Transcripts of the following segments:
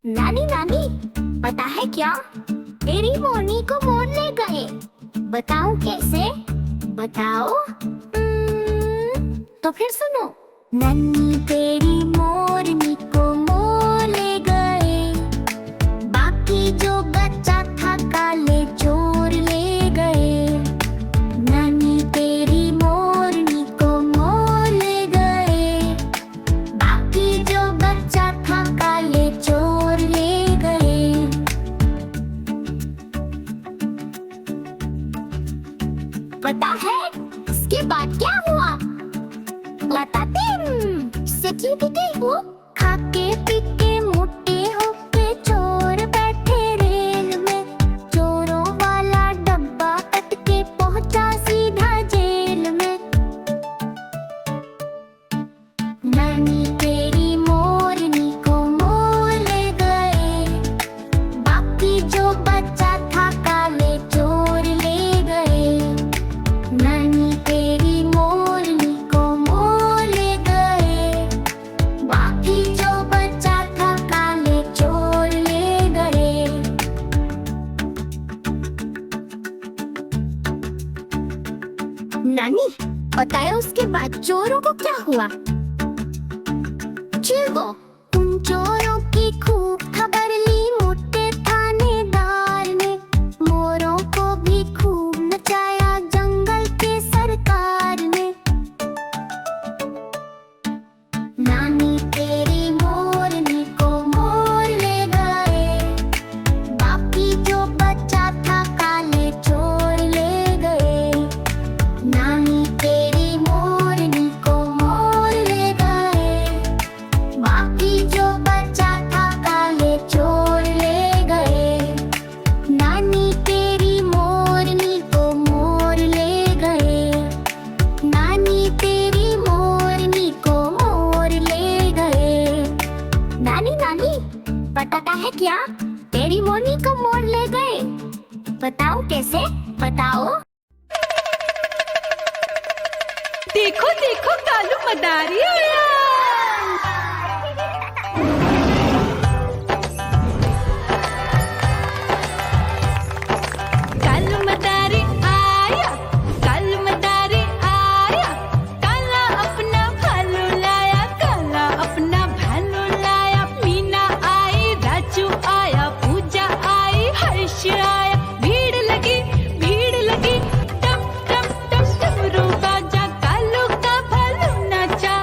नानी नानी, पता है क्या, तेरी मोरनी को मोर ले गए। बताऊं कैसे? बताओ। तो फिर सुनो। नन्ही तेरी मोरनी को मोर ले गए, बाकी जो बच्चा था काले चोर ले गए। नन्ही तेरी मोरनी को मोर ले गए, बाकी जो बच्चा था काले चोर ले गए। पता है इसके बाद क्या हुआ? बताते हैं। सच्ची बिटी हो, खाके पीके मोटे होके चोर बैठे रेल में। चोरों वाला डब्बा कट के पहुंचा सीधा जेल में। नानी तेरी मोरनी को मोर ले गए, बाकी जो बच्चा था काले चोर ले गए। नानी तेरी मोरनी को मोर ले गए, बाकी जो बच्चा था काले चोर ले गए। नानी, बताया उसके बाद चोरों को क्या हुआ? चिल्को, उन चोरों की खूब खबर ली मोटे थानेदार ने। मोरों को भी खूब नचाया जंगल के सरकार ने। नानी तेरी मोरनी को मोर ले गए, बाकी जो बच्चा था काले चोर ले गए। नानी तेरी मोरनी को मोर ले गए, बाकी जो बच्चा था काले चोर ले गए। नानी तेरी मोरनी को मोर ले गए, नानी तेरी मोरनी को मोर ले गए। नानी नानी, पता है क्या, तेरी मोरनी को मोर ले गए। बताओ कैसे? बताओ। देखो देखो कालू मदारी आया। कालू मदारी आया, कालू मदारी आया। काला अपना भालू लाया, काला अपना भालू लाया। मीना आई, राजू आया, पूजा आई, हर्ष आया। भीड़ लगी, भीड़ लगी। टम टम टम डमरू बाजा, कालू का भालू नाचा।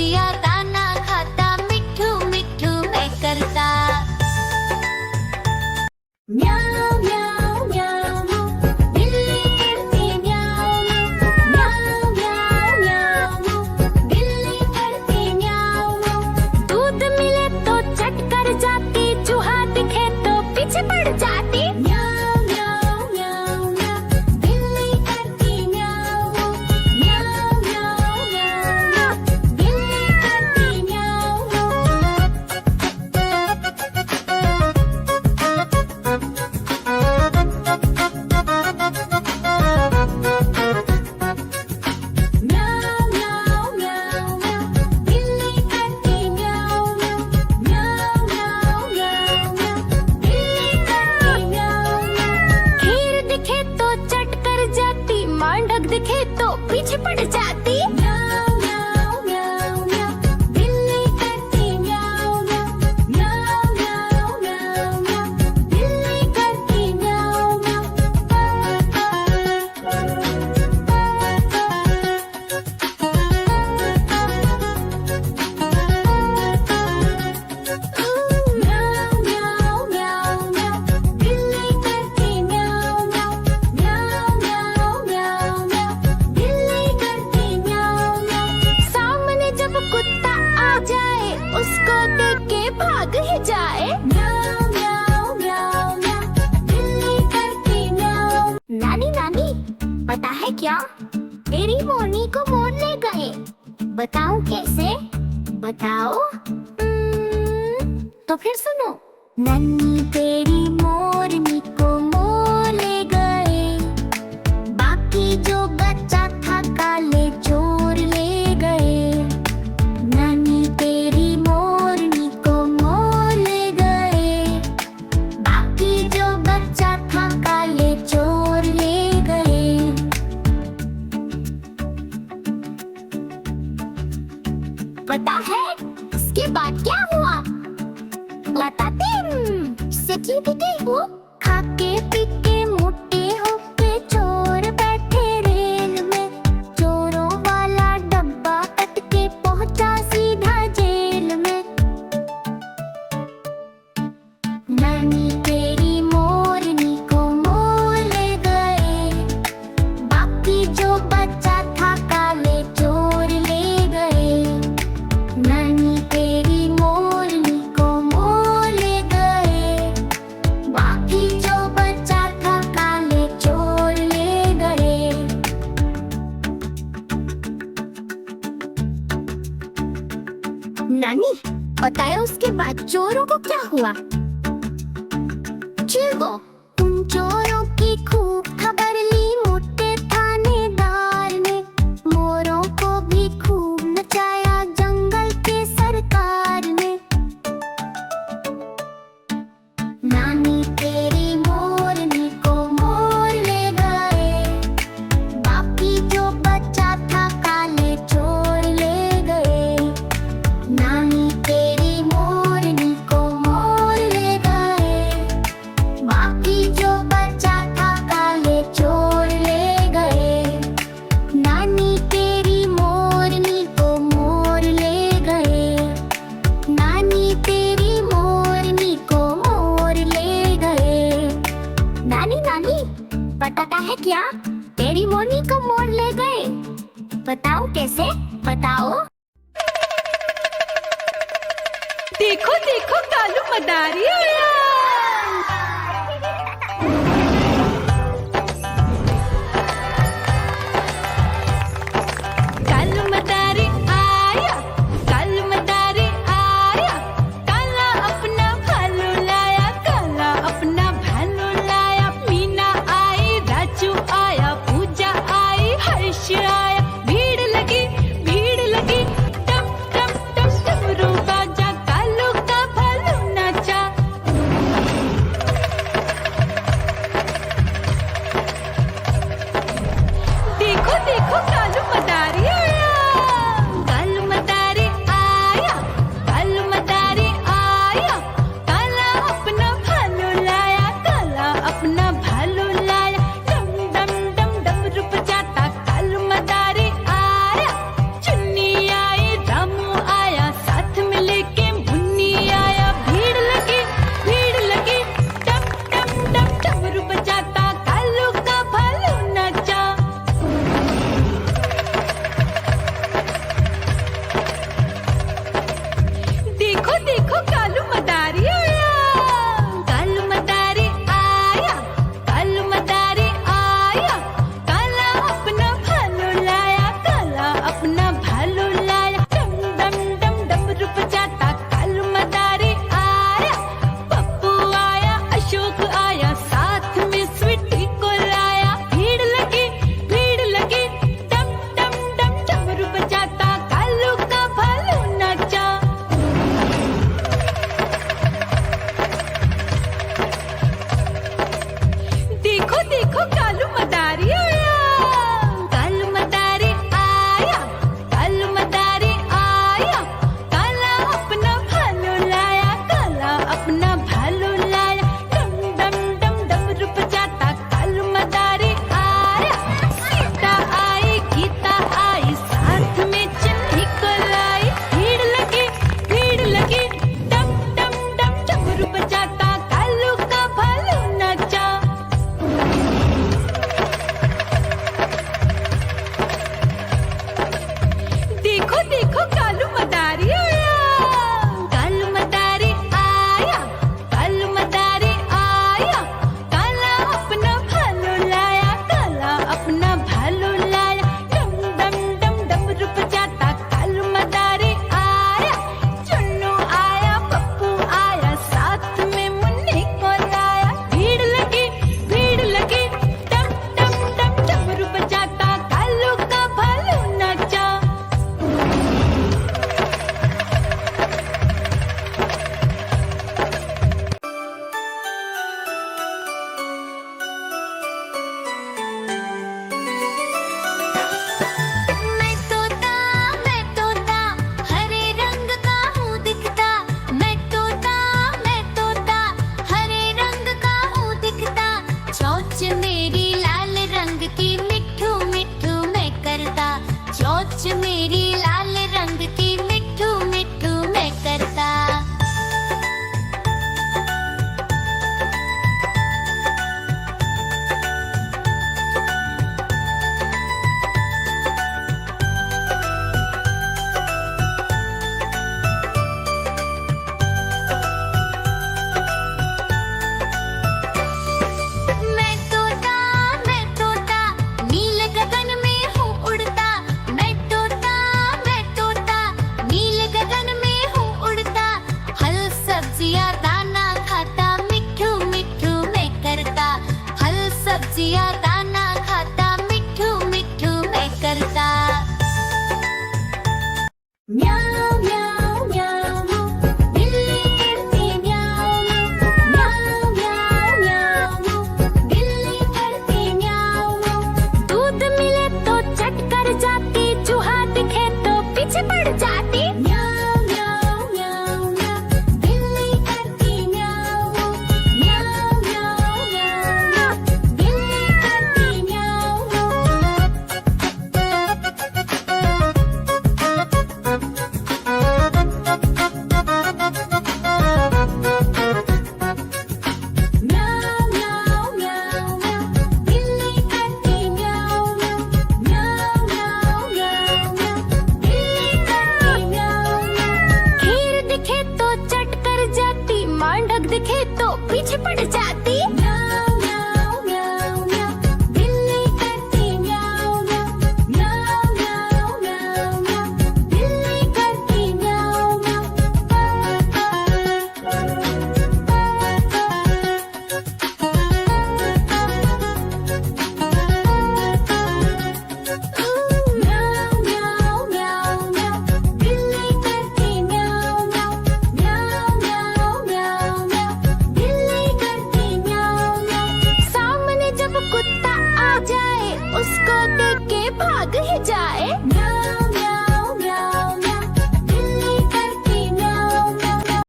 चिड़िया दाना खाता, मिठू मिठू मैं करता। म्याऊ म्याऊ म्याऊ, बिल्ली करती म्याऊ म्याऊ म्याऊ म्याऊ, बिल्ली करती म्याऊ। दूध मिले तो चट कर जाती, चूहा दिखे तो पीछे पड़ जाती। म्याऊ म्याऊ म्याऊ म्याऊ, बिल्ली करती म्याऊ म्याऊ म्याऊ म्याऊ, बिल्ली करती म्याऊ। म्याऊ म्याऊ म्याऊ म्याऊ, बिल्ली करती म्याऊ म्याऊ म्याऊ म्याऊ म्याऊ, बिल्ली करती म्याऊ। खीर दिखे तो चट कर जाती, मांडक दिखे तो पीछे पड़ जाती। म्याऊ म्याऊ म्याऊ म्याऊ, बिल्ली करती म्याऊ म्याऊ म्याऊ म्याऊ म्याऊ, बिल्ली करती म्याऊ म्याऊ म्याऊ म्याऊ म्याऊ, बिल्ली करती म्याऊ म्याऊ म्याऊ म्याऊ म्याऊ, बिल्ली करती म्याऊ म्याऊ। सामने जब कुत्ता आ जाए, उसको देख के भाग ही जाए। म्याऊ म्याऊ म्याऊ म्याऊ, बिल्ली करती म्याऊ। नानी नानी, पता है क्या, तेरी मोरनी को मोर ले गए। बताऊं कैसे? बताओ। तो फिर सुनो। नन्ही तेरी मोरनी को मोर ले गए, बाकी जो बच्चा था काले चोर ले गए। नन्ही तेरी मोरनी को मोर ले गए, बाकी जो बच्चा था काले चोर ले गए। पता है इसके बाद क्या हुआ? बताते हैं। सीटी बिटी हो, खाके पीके मोटे होके चोर बैठे रेल में। चोरों वाला डब्बा कट के पहुंचा सीधा जेल में। नानी तेरी मोरनी को मोर ले गए, बाकी जो बच्चा था काले चोर ले गए। नानी तेरी मोरनी को मोर ले गए, बाकी जो बच्चा था काले चोर ले गए। नानी, बताओ उसके बाद चोरों को क्या हुआ? चिल्को, उन चोरों की खूब खबर ली मोटे थानेदार ने। मोरों को भी खूब नचाया जंगल के सरकार ने। नानी तेरी मोरनी को मोर ले गए, बाकी जो बच्चा था काले चोर ले गए। नानी तेरी मोरनी को मोर ले गए, बाकी जो बच्चा था काले चोर ले गए। नानी तेरी मोरनी को मोर ले गए, नानी तेरी मोरनी को मोर ले गए। नानी नानी, पता है क्या, तेरी मोरनी को मोर ले गए। बताओ कैसे? बताओ। देखो देखो कालू मदारी आया।